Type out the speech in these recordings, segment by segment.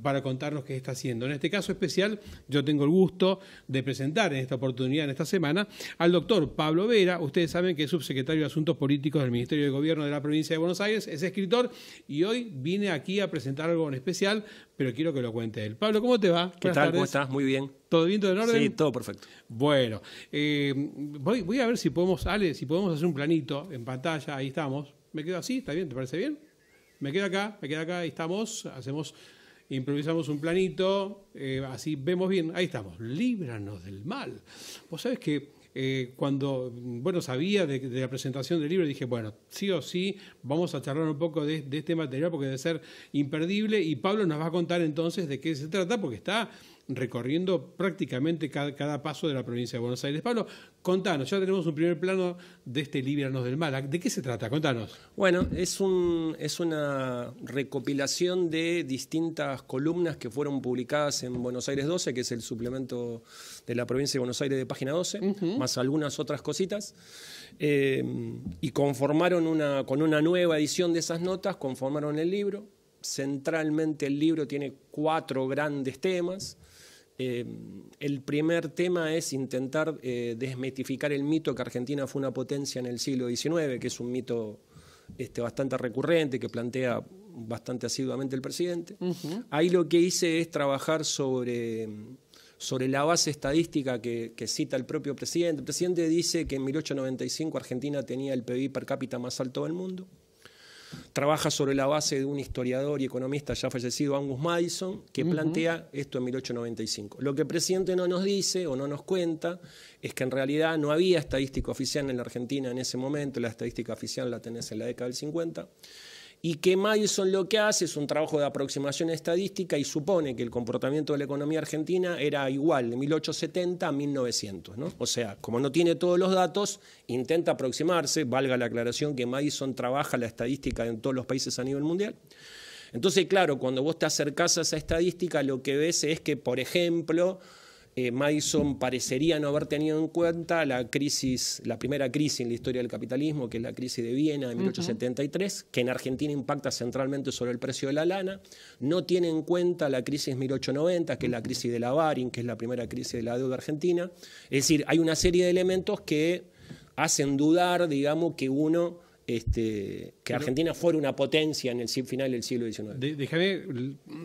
para contarnos qué está haciendo. En este caso especial, yo tengo el gusto de presentar en esta oportunidad, en esta semana, al doctor Pablo Vera. Ustedes saben que es subsecretario de Asuntos Políticos del Ministerio de Gobierno de la provincia de Buenos Aires, es escritor y hoy vine aquí a presentar algo en especial, pero quiero que lo cuente él. Pablo, ¿cómo te va? ¿Qué tal? ¿Cómo estás? Muy bien. ¿Todo bien? ¿Todo en orden? Sí, todo perfecto. Bueno, voy a ver si podemos, Ale, si podemos hacer un planito en pantalla. Ahí estamos. ¿Me quedo así? ¿Está bien? ¿Te parece bien? Me quedo acá, ahí estamos, improvisamos un planito, así vemos bien, ahí estamos, líbranos del mal. Vos sabés que cuando, sabía de la presentación del libro, dije, bueno, sí o sí, vamos a charlar un poco de este material porque debe ser imperdible, y Pablo nos va a contar entonces de qué se trata, porque está recorriendo prácticamente cada paso de la provincia de Buenos Aires. Pablo, contanos, ya tenemos un primer plano de este Líbranos del Mal. ¿De qué se trata? Contanos. Bueno, es una recopilación de distintas columnas que fueron publicadas en Buenos Aires 12, que es el suplemento de la provincia de Buenos Aires de Página 12, más algunas otras cositas, y conformaron con una nueva edición de esas notas, conformaron el libro. Centralmente el libro tiene 4 grandes temas. El primer tema es intentar desmitificar el mito que Argentina fue una potencia en el siglo XIX, que es un mito bastante recurrente, que plantea bastante asiduamente el presidente. Ahí lo que hice es trabajar sobre la base estadística que cita el propio presidente. El presidente dice que en 1895 Argentina tenía el PBI per cápita más alto del mundo. Trabaja sobre la base de un historiador y economista ya fallecido, Angus Maddison, que plantea esto en 1895. Lo que el presidente no nos dice o no nos cuenta es que en realidad no había estadística oficial en la Argentina en ese momento, la estadística oficial la tenés en la década del 50, y que Maddison lo que hace es un trabajo de aproximación estadística y supone que el comportamiento de la economía argentina era igual de 1870 a 1900, ¿no? O sea, como no tiene todos los datos, intenta aproximarse, valga la aclaración que Maddison trabaja la estadística en todos los países a nivel mundial. Entonces, claro, cuando vos te acercás a esa estadística, lo que ves es que, por ejemplo, Maddison parecería no haber tenido en cuenta la primera crisis en la historia del capitalismo, que es la crisis de Viena de 1873, que en Argentina impacta centralmente sobre el precio de la lana. No tiene en cuenta la crisis 1890, que es la crisis de la Baring, que es la primera crisis de la deuda argentina. Es decir, hay una serie de elementos que hacen dudar, digamos, que Argentina fuera una potencia en el final del siglo XIX. Déjame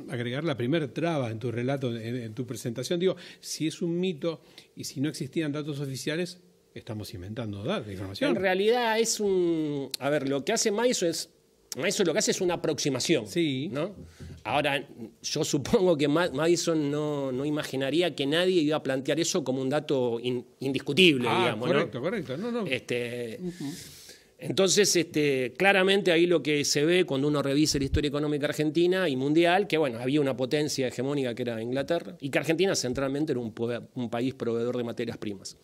agregar la primera traba en tu relato, en tu presentación. Digo, si es un mito y si no existían datos oficiales, estamos inventando datos, información. En realidad es a ver, lo que hace Maddison lo que hace es una aproximación. Sí. ¿No? Ahora, yo supongo que Maddison no imaginaría que nadie iba a plantear eso como un dato indiscutible, digamos. Correcto, ¿no? correcto. No. Entonces, claramente ahí lo que se ve cuando uno revisa la historia económica argentina y mundial, que bueno, había una potencia hegemónica que era Inglaterra y que Argentina centralmente era un país proveedor de materias primas.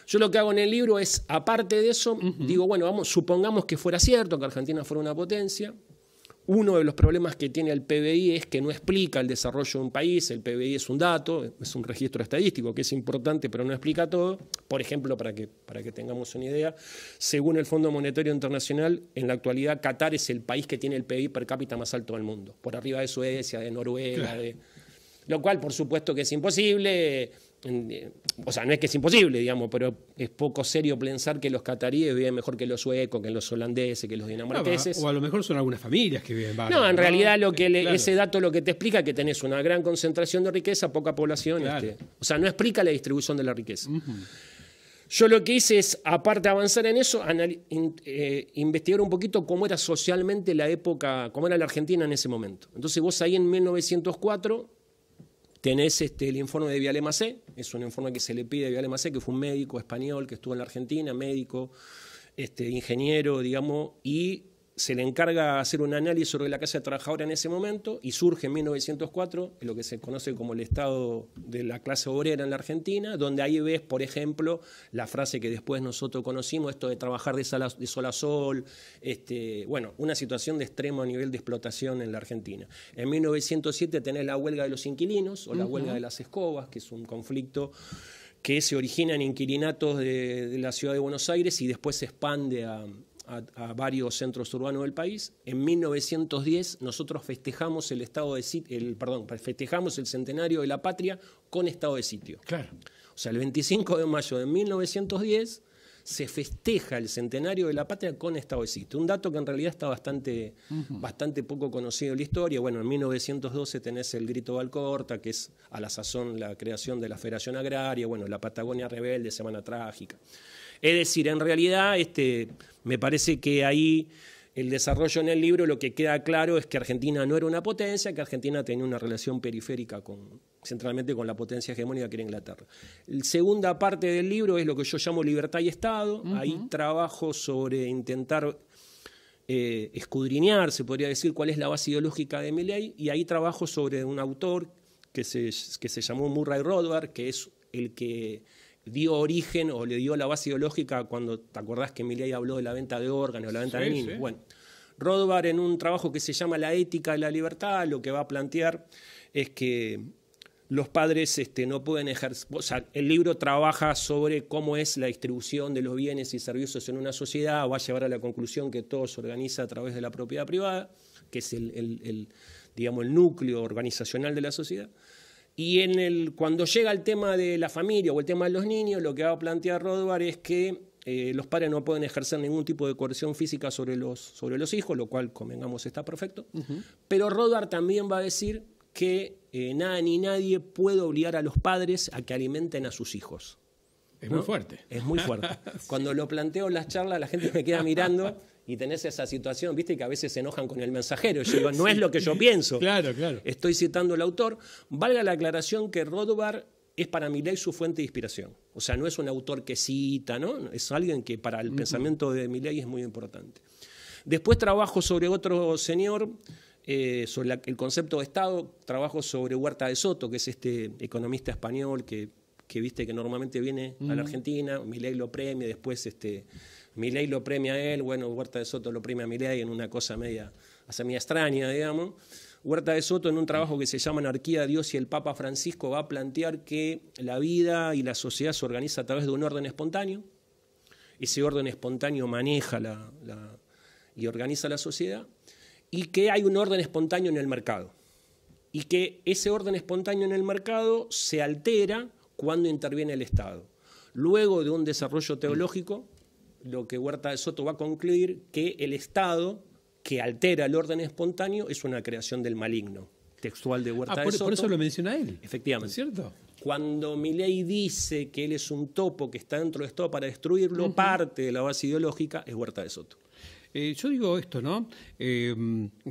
Yo lo que hago en el libro es, aparte de eso, digo, bueno, supongamos que fuera cierto que Argentina fuera una potencia. Uno de los problemas que tiene el PBI es que no explica el desarrollo de un país. El PBI es un dato, es un registro estadístico que es importante, pero no explica todo. Por ejemplo, para que tengamos una idea, según el Fondo Monetario Internacional, en la actualidad Qatar es el país que tiene el PBI per cápita más alto del mundo, por arriba de Suecia, de Noruega, claro. Lo cual, por supuesto, que es imposible. O sea, no es que es imposible, digamos, pero es poco serio pensar que los cataríes viven mejor que los suecos, que los holandeses, que los dinamarqueses. O a lo mejor son algunas familias que viven varios. No, en realidad ese dato lo que te explica es que tenés una gran concentración de riqueza, poca población. Claro. O sea, no explica la distribución de la riqueza. Yo lo que hice es, aparte de avanzar en eso, investigar un poquito cómo era socialmente la época, cómo era la Argentina en ese momento. Entonces vos ahí en 1904... tenés el informe de Viale Macé, es un informe que se le pide a Viale Macé, que fue un médico español que estuvo en la Argentina, médico, ingeniero, digamos, y se le encarga hacer un análisis sobre la clase trabajadora en ese momento y surge en 1904 lo que se conoce como el estado de la clase obrera en la Argentina, donde ahí ves, por ejemplo, la frase que después nosotros conocimos, esto de trabajar de sol a sol, una situación de extremo nivel de explotación en la Argentina. En 1907 tenés la huelga de los inquilinos o la huelga de las escobas, que es un conflicto que se origina en inquilinatos de la ciudad de Buenos Aires y después se expande a varios centros urbanos del país. En 1910 nosotros festejamos festejamos el centenario de la patria con estado de sitio. Claro. O sea, el 25 de mayo de 1910 se festeja el centenario de la patria con estado de sitio. Un dato que en realidad está bastante poco conocido en la historia. Bueno, en 1912 tenés el Grito de Alcorta, que es a la sazón la creación de la Federación Agraria, bueno, la Patagonia Rebelde, Semana Trágica. Es decir, en realidad me parece que ahí el desarrollo en el libro lo que queda claro es que Argentina no era una potencia, que Argentina tenía una relación periférica centralmente con la potencia hegemónica que era Inglaterra. La segunda parte del libro es lo que yo llamo Libertad y Estado. Ahí trabajo sobre intentar escudriñar, se podría decir, cuál es la base ideológica de Milei, y ahí trabajo sobre un autor que se llamó Murray Rothbard, que es el que dio origen o le dio la base ideológica cuando, ¿te acordás que Milei habló de la venta de órganos, la venta de niños? Sí. Bueno, Rothbard, en un trabajo que se llama La ética de la libertad, lo que va a plantear es que los padres no pueden ejercer. O sea, el libro trabaja sobre cómo es la distribución de los bienes y servicios en una sociedad, va a llevar a la conclusión que todo se organiza a través de la propiedad privada, que es digamos, el núcleo organizacional de la sociedad. Y cuando llega el tema de la familia o el tema de los niños, lo que va a plantear Rothbard es que los padres no pueden ejercer ningún tipo de coerción física sobre los hijos, lo cual, convengamos, está perfecto. Pero Rothbard también va a decir que nada ni nadie puede obligar a los padres a que alimenten a sus hijos. Es muy fuerte. Es muy fuerte. Cuando lo planteo en las charlas, la gente me queda mirando y tenés esa situación, viste, que a veces se enojan con el mensajero. Yo digo, no es lo que yo pienso. Claro, claro. Estoy citando al autor. Valga la aclaración que Rothbard es para Milei su fuente de inspiración. O sea, no es un autor que cita, ¿no? Es alguien que para el pensamiento de Milei es muy importante. Después trabajo sobre otro señor, sobre el concepto de Estado. Trabajo sobre Huerta de Soto, que es este economista español que viste que normalmente viene a la Argentina. Milei lo premia, después Milei lo premia a él, bueno, Huerta de Soto lo premia a Milei en una cosa media extraña, digamos. Huerta de Soto, en un trabajo que se llama Anarquía, Dios y el Papa Francisco, va a plantear que la vida y la sociedad se organiza a través de un orden espontáneo. Ese orden espontáneo maneja y organiza la sociedad, y que hay un orden espontáneo en el mercado. Y que ese orden espontáneo en el mercado se altera cuando interviene el Estado. Luego de un desarrollo teológico, lo que Huerta de Soto va a concluir que el Estado que altera el orden espontáneo es una creación del maligno. Textual de Huerta de Soto. Por eso lo menciona él. Efectivamente. ¿Es cierto? Cuando Milei dice que él es un topo que está dentro del Estado para destruirlo, parte de la base ideológica es Huerta de Soto. Yo digo esto, ¿no?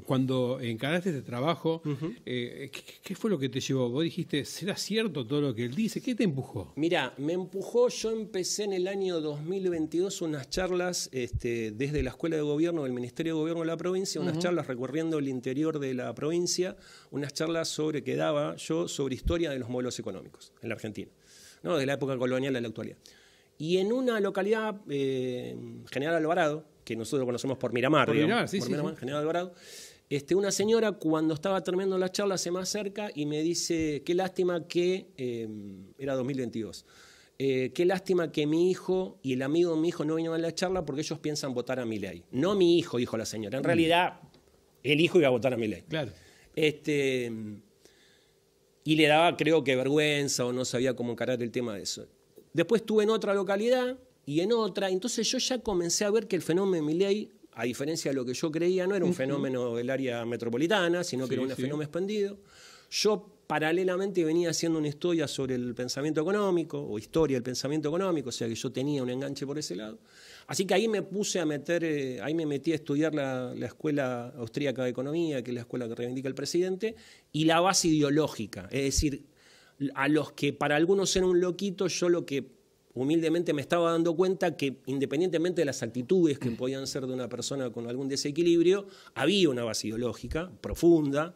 Cuando encaraste este trabajo, ¿qué fue lo que te llevó? Vos dijiste, ¿será cierto todo lo que él dice? ¿Qué te empujó? Mirá, me empujó, yo empecé en el año 2022 unas charlas desde la Escuela de Gobierno del Ministerio de Gobierno de la provincia, unas charlas recorriendo el interior de la provincia, unas charlas que daba yo sobre historia de los modelos económicos en la Argentina, ¿no? De la época colonial a la actualidad. Y en una localidad, General Alvarado, que nosotros conocemos por Miramar, Miramar, General Alvarado, una señora cuando estaba terminando la charla se me acerca y me dice, qué lástima que, era 2022, qué lástima que mi hijo y el amigo de mi hijo no vinieron a la charla porque ellos piensan votar a Milei. No mi hijo, dijo la señora, en realidad el hijo iba a votar a Milei. Claro. Y le daba, creo que vergüenza o no sabía cómo encarar el tema de eso. Después estuve en otra localidad y en otra, entonces yo ya comencé a ver que el fenómeno de Milei, a diferencia de lo que yo creía, no era un fenómeno del área metropolitana, sino que era un fenómeno expandido. Yo paralelamente venía haciendo una historia sobre el pensamiento económico, o historia del pensamiento económico, o sea que yo tenía un enganche por ese lado. Así que ahí me puse a ahí me metí a estudiar la Escuela Austríaca de Economía, que es la escuela que reivindica el presidente, y la base ideológica, es decir, a los que para algunos era un loquito, yo lo que humildemente me estaba dando cuenta que independientemente de las actitudes que podían ser de una persona con algún desequilibrio, había una base ideológica profunda,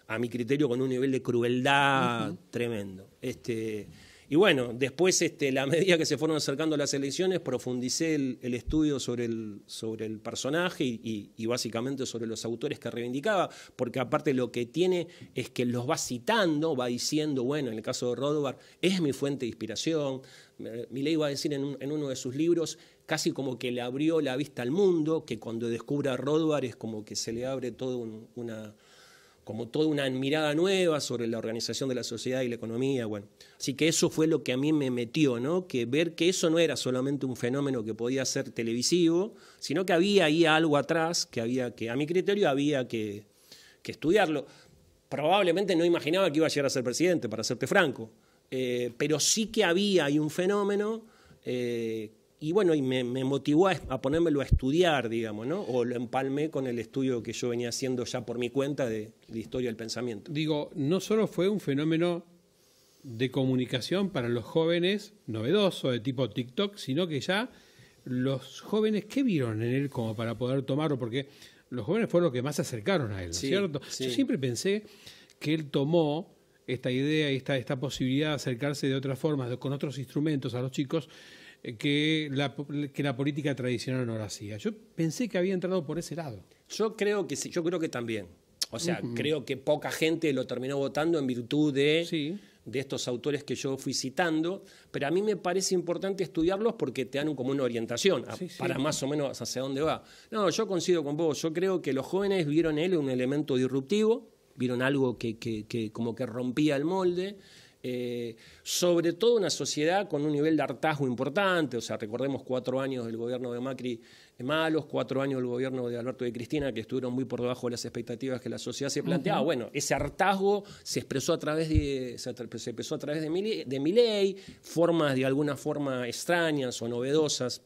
a mi criterio con un nivel de crueldad tremendo. Y bueno, después, a medida que se fueron acercando las elecciones, profundicé el estudio sobre el personaje y básicamente sobre los autores que reivindicaba, porque aparte lo que tiene es que los va citando, va diciendo, bueno, en el caso de Rothbard, es mi fuente de inspiración. Milei va a decir en uno de sus libros casi como que le abrió la vista al mundo, que cuando descubre a Rothbard es como que se le abre toda una mirada nueva sobre la organización de la sociedad y la economía. Bueno, así que eso fue lo que a mí me metió, ¿no? Que ver que eso no era solamente un fenómeno que podía ser televisivo, sino que había ahí algo atrás que a mi criterio había que estudiarlo. Probablemente no imaginaba que iba a llegar a ser presidente, para serte franco, pero sí que había ahí un fenómeno. Y bueno, y me motivó a ponérmelo a estudiar, digamos, ¿no? O lo empalmé con el estudio que yo venía haciendo ya por mi cuenta de historia del pensamiento. Digo, no solo fue un fenómeno de comunicación para los jóvenes novedoso de tipo TikTok, sino que ya los jóvenes, ¿qué vieron en él como para poder tomarlo? Porque los jóvenes fueron los que más se acercaron a él, ¿no es cierto? Sí. Yo siempre pensé que él tomó esta idea y esta posibilidad de acercarse de otras formas, con otros instrumentos a los chicos, que la política tradicional no lo hacía. Yo pensé que había entrado por ese lado. Yo creo que sí, yo creo que también. O sea, creo que poca gente lo terminó votando en virtud de estos autores que yo fui citando, pero a mí me parece importante estudiarlos porque te dan como una orientación para más o menos hacia dónde va. No, yo coincido con vos. Yo creo que los jóvenes vieron en él un elemento disruptivo, vieron algo que como que rompía el molde. Sobre todo una sociedad con un nivel de hartazgo importante. O sea, recordemos 4 años del gobierno de Macri malos, 4 años del gobierno de Alberto de Cristina que estuvieron muy por debajo de las expectativas que la sociedad se planteaba. Bueno, ese hartazgo se expresó a través de Milei, formas de alguna forma extrañas o novedosas,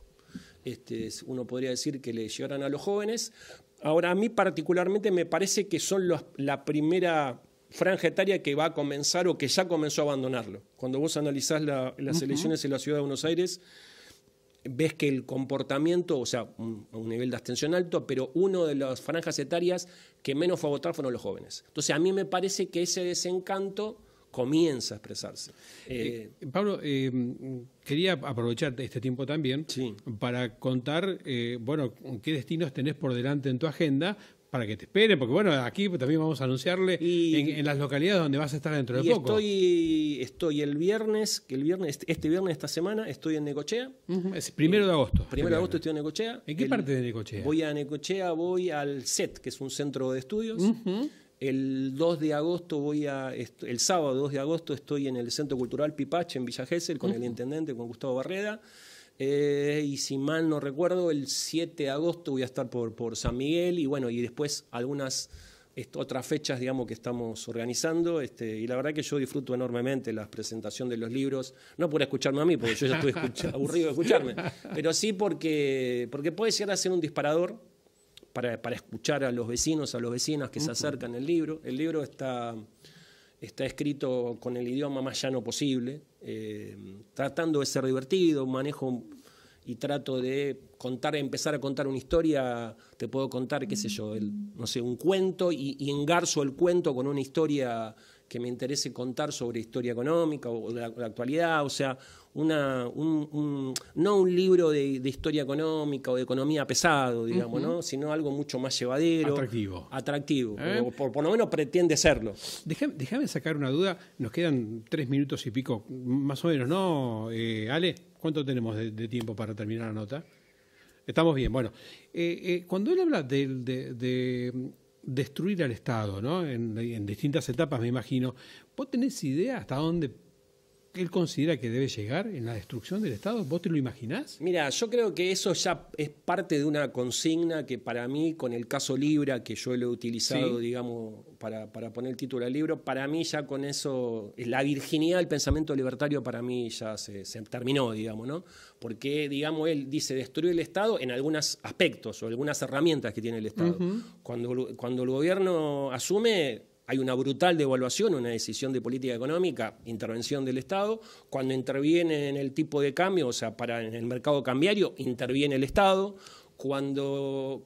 uno podría decir que le llegaran a los jóvenes. Ahora, a mí particularmente me parece que son la primera franja etaria que va a comenzar o que ya comenzó a abandonarlo. Cuando vos analizás las elecciones en la Ciudad de Buenos Aires, ves que el comportamiento, o sea, un nivel de abstención alto, pero una de las franjas etarias que menos fue a votar fueron los jóvenes. Entonces, a mí me parece que ese desencanto comienza a expresarse. Pablo, quería aprovechar este tiempo también para contar, bueno, qué destinos tenés por delante en tu agenda, para que te esperen, porque bueno, aquí también vamos a anunciarle en las localidades donde vas a estar dentro de poco. Estoy este viernes, esta semana, estoy en Necochea. Es 1 de agosto. 1 de agosto estoy en Necochea. ¿En qué parte de Necochea? Voy a Necochea, voy al CET, que es un centro de estudios. El 2 de agosto el sábado 2 de agosto estoy en el Centro Cultural Pipache en Villa Gesell con el intendente, con Gustavo Barreda. Y si mal no recuerdo, el 7 de agosto voy a estar por San Miguel y bueno, y después algunas otras fechas, digamos, que estamos organizando. Y la verdad que yo disfruto enormemente la presentación de los libros, no por escucharme a mí, porque yo ya estoy aburrido de escucharme, pero sí porque puede llegar a ser un disparador para escuchar a los vecinos, a las vecinas que se acercan al libro. El libro está escrito con el idioma más llano posible, tratando de ser divertido, manejo y trato de empezar a contar una historia. Te puedo contar, qué sé yo, un cuento y engarzo el cuento con una historia que me interese contar sobre historia económica o la actualidad, o sea, no un libro de historia económica o de economía pesado, digamos, ¿no? Sino algo mucho más llevadero. Atractivo. Por lo menos pretende serlo. Déjame sacar una duda, nos quedan 3 minutos y pico, más o menos, ¿no? Ale, ¿cuánto tenemos de tiempo para terminar la nota? Estamos bien, bueno. Cuando él habla de destruir al Estado, ¿no? En distintas etapas, me imagino. ¿Vos tenés idea hasta dónde él considera que debe llegar en la destrucción del Estado? ¿Vos te lo imaginás? Mira, yo creo que eso ya es parte de una consigna que para mí, con el caso Libra, que yo lo he utilizado, digamos, para poner el título del libro, para mí ya con eso, la virginidad del pensamiento libertario para mí ya se terminó, digamos, ¿no? Porque, digamos, él dice destruir el Estado en algunos aspectos o algunas herramientas que tiene el Estado. Cuando el gobierno asume, hay una brutal devaluación, una decisión de política económica, intervención del Estado. Cuando interviene en el tipo de cambio, o sea, en el mercado cambiario, interviene el Estado. Cuando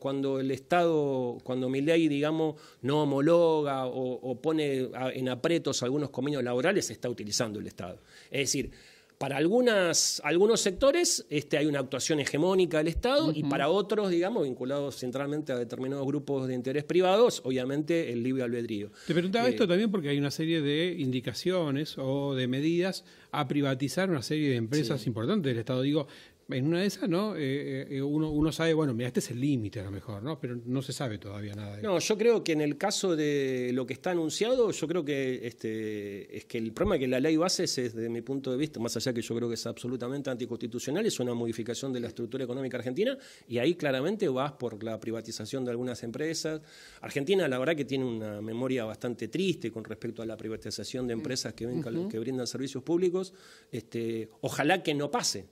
Milei, digamos, no homologa o pone en apretos algunos convenios laborales, se está utilizando el Estado. Es decir, para algunos sectores hay una actuación hegemónica del Estado y para otros, digamos, vinculados centralmente a determinados grupos de interés privados, obviamente el libre albedrío. Te preguntaba esto también porque hay una serie de indicaciones o de medidas a privatizar una serie de empresas importantes del Estado. Digo, en una de esas, ¿no? Uno sabe, bueno, mira, este es el límite a lo mejor, ¿no? Pero no se sabe todavía nada de eso. No, yo creo que en el caso de lo que está anunciado, yo creo que es que el problema es que la ley base es, desde mi punto de vista, más allá que yo creo que es absolutamente anticonstitucional, es una modificación de la estructura económica argentina, y ahí claramente vas por la privatización de algunas empresas. Argentina, la verdad que tiene una memoria bastante triste con respecto a la privatización de empresas que brindan servicios públicos. Ojalá que no pase.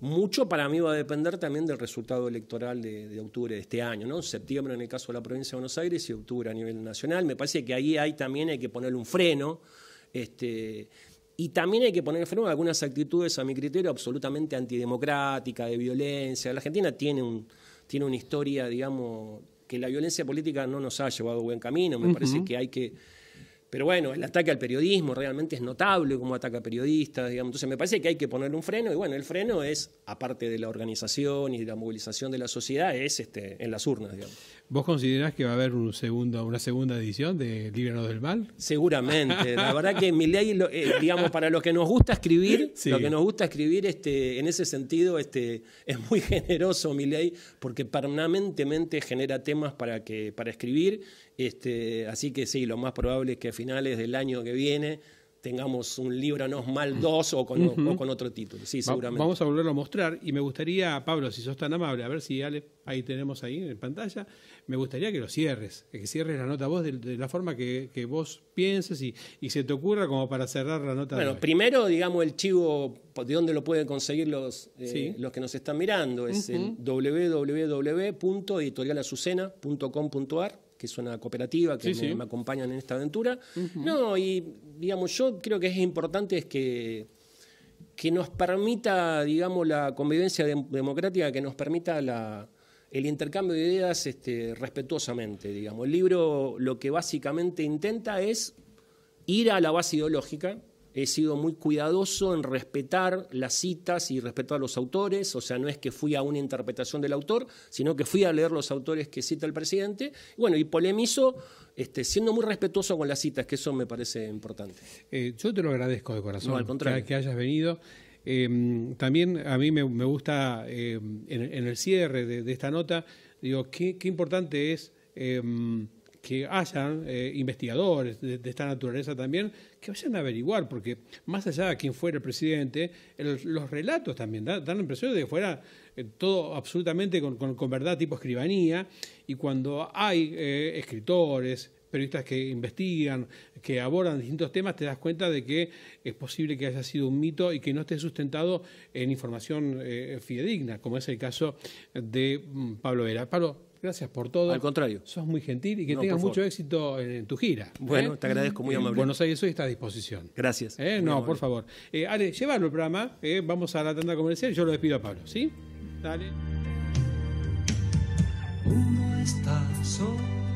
Mucho para mí va a depender también del resultado electoral de octubre de este año, ¿no? Septiembre en el caso de la provincia de Buenos Aires y octubre a nivel nacional. Me parece que ahí también hay que ponerle un freno. Y también hay que poner freno a algunas actitudes, a mi criterio, absolutamente antidemocráticas, de violencia. La Argentina tiene una historia, digamos, que la violencia política no nos ha llevado a buen camino. Me parece que hay que... Pero bueno, el ataque al periodismo realmente es notable, como ataca a periodistas, digamos. Entonces me parece que hay que ponerle un freno, y bueno, el freno es, aparte de la organización y de la movilización de la sociedad, es en las urnas, digamos. ¿Vos considerás que va a haber una segunda edición de Líbranos del Mal? Seguramente. La verdad que Milei, digamos, para los que nos gusta escribir, sí. Lo que nos gusta escribir, en ese sentido, es muy generoso Milei, porque permanentemente genera temas para escribir. Así que sí, lo más probable es que a finales del año que viene tengamos un Líbranos Mal 2 o con otro título. Sí, seguramente. Vamos a volverlo a mostrar, y me gustaría, Pablo, si sos tan amable, a ver si Ale, ahí tenemos ahí en pantalla, me gustaría que lo cierres, que cierres la nota vos de la forma que vos pienses y se te ocurra, como para cerrar la nota. Bueno, primero, digamos, el chivo, de dónde lo pueden conseguir los que nos están mirando, es el www.editorialazucena.com.ar, que es una cooperativa que me acompañan en esta aventura. No, y digamos, yo creo que es importante es que nos permita, digamos, la convivencia democrática, que nos permita el intercambio de ideas respetuosamente, digamos. El libro lo que básicamente intenta es ir a la base ideológica. He sido muy cuidadoso en respetar las citas y respetar a los autores, o sea, no es que fui a una interpretación del autor, sino que fui a leer los autores que cita el presidente, y polemizo siendo muy respetuoso con las citas, que eso me parece importante. Yo te lo agradezco de corazón, no, al contrario, que hayas venido. También a mí me gusta, en el cierre de esta nota, digo, qué importante es que hayan investigadores de esta naturaleza también, que vayan a averiguar, porque más allá de quién fuera el presidente, los relatos también dan la impresión de que fuera todo absolutamente con verdad, tipo escribanía, y cuando hay escritores, periodistas que investigan, que abordan distintos temas, te das cuenta de que es posible que haya sido un mito y que no esté sustentado en información fidedigna, como es el caso de Pablo Vera. Pablo, gracias por todo. Al contrario. Sos muy gentil y que tengas mucho éxito en tu gira. Bueno, te agradezco, muy amable. Buenos Aires hoy está a disposición. Gracias. No, por favor. Ale, llévalo el programa. Vamos a la tanda comercial y yo lo despido a Pablo, ¿sí? Dale. Uno está solo.